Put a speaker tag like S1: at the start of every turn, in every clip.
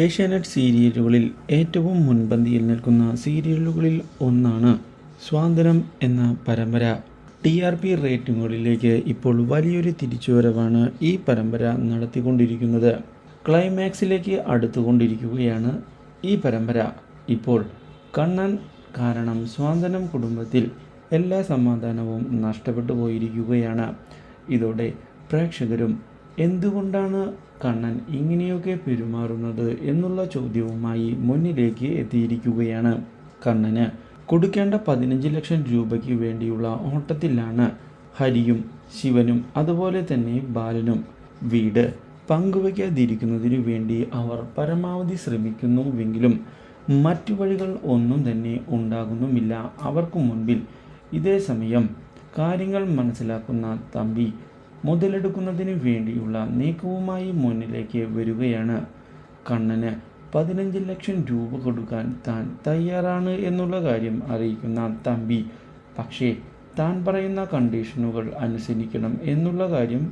S1: ഏഷ്യാനെറ്റ് സീരിയലുകളിൽ ഏറ്റവും മുൻപന്തിയിൽ നിൽക്കുന്ന സീരിയലുകളിൽ ഒന്നാണ് സ്വാതന്ത്ര്യം എന്ന പരമ്പര. TRP റേറ്റിംഗുകളിലേക്ക് ഇപ്പോൾ വലിയൊരു തിരിച്ചുവരവാണ് ഈ പരമ്പര നടത്തിക്കൊണ്ടിരിക്കുന്നത്. ക്ലൈമാക്സിലേക്ക് അടുത്തുകൊണ്ടിരിക്കുകയാണ് ഈ പരമ്പര. ഇപ്പോൾ കണ്ണൻ കാരണം സ്വാതന്ത്ര്യം കുടുംബത്തിൽ എല്ലാ സമാധാനവും നഷ്ടപ്പെട്ടു പോയിരിക്കുകയാണ്. ഇതോടെ പ്രേക്ഷകരും എന്തുകൊണ്ടാണ് കണ്ണൻ ഇങ്ങനെയൊക്കെ പെരുമാറുന്നത് എന്നുള്ള ചോദ്യവുമായി മുന്നിലേക്ക് എത്തിയിരിക്കുകയാണ്. കണ്ണന് കൊടുക്കേണ്ട 15 ലക്ഷം രൂപയ്ക്ക് വേണ്ടിയുള്ള ഓട്ടത്തിലാണ് ഹരിയും ശിവനും അതുപോലെ തന്നെ ബാലനും. വീട് പങ്കുവയ്ക്കാതിരിക്കുന്നതിനു വേണ്ടി അവർ പരമാവധി ശ്രമിക്കുന്നുവെങ്കിലും മറ്റു വഴികൾ ഒന്നും തന്നെ ഉണ്ടാകുന്നുമില്ല അവർക്ക് മുൻപിൽ. ഇതേ സമയം കാര്യങ്ങൾ മനസ്സിലാക്കുന്ന തമ്പി മുതലെടുക്കുന്നതിന് വേണ്ടിയുള്ള നീക്കവുമായി മുന്നിലേക്ക് വരികയാണ്. കണ്ണന് 15 ലക്ഷം രൂപ കൊടുക്കാൻ താൻ തയ്യാറാണ് എന്നുള്ള കാര്യം അറിയിക്കുന്ന തമ്പി പക്ഷേ താൻ പറയുന്ന കണ്ടീഷനുകൾ അനുസരിക്കണം എന്നുള്ള കാര്യം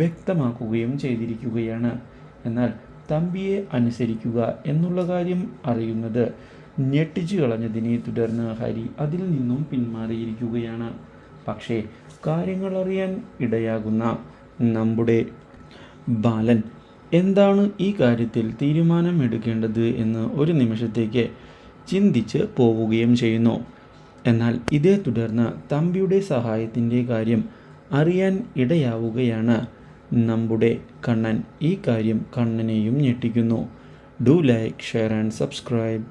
S1: വ്യക്തമാക്കുകയും ചെയ്തിരിക്കുകയാണ്. എന്നാൽ തമ്പിയെ അനുസരിക്കുക എന്നുള്ള കാര്യം അറിയുന്നത് ഞെട്ടിച്ചു കളഞ്ഞതിനെ തുടർന്ന് ഹരി അതിൽ നിന്നും പിന്മാറിയിരിക്കുകയാണ്. പക്ഷേ കാര്യങ്ങൾ അറിയാൻ ഇടയാകുന്ന നമ്മുടെ ബാലൻ എന്താണ് ഈ കാര്യത്തിൽ തീരുമാനമെടുക്കേണ്ടത് എന്ന് ഒരു നിമിഷത്തേക്ക് ചിന്തിച്ച് പോവുകയും ചെയ്യുന്നു. എന്നാൽ ഇതേ തുടർന്ന് തമ്പിയുടെ സഹായത്തിൻ്റെ കാര്യം അറിയാൻ ഇടയാവുകയാണ് നമ്മുടെ കണ്ണൻ. ഈ കാര്യം കണ്ണനെയും ഞെട്ടിക്കുന്നു. Do like, share and subscribe.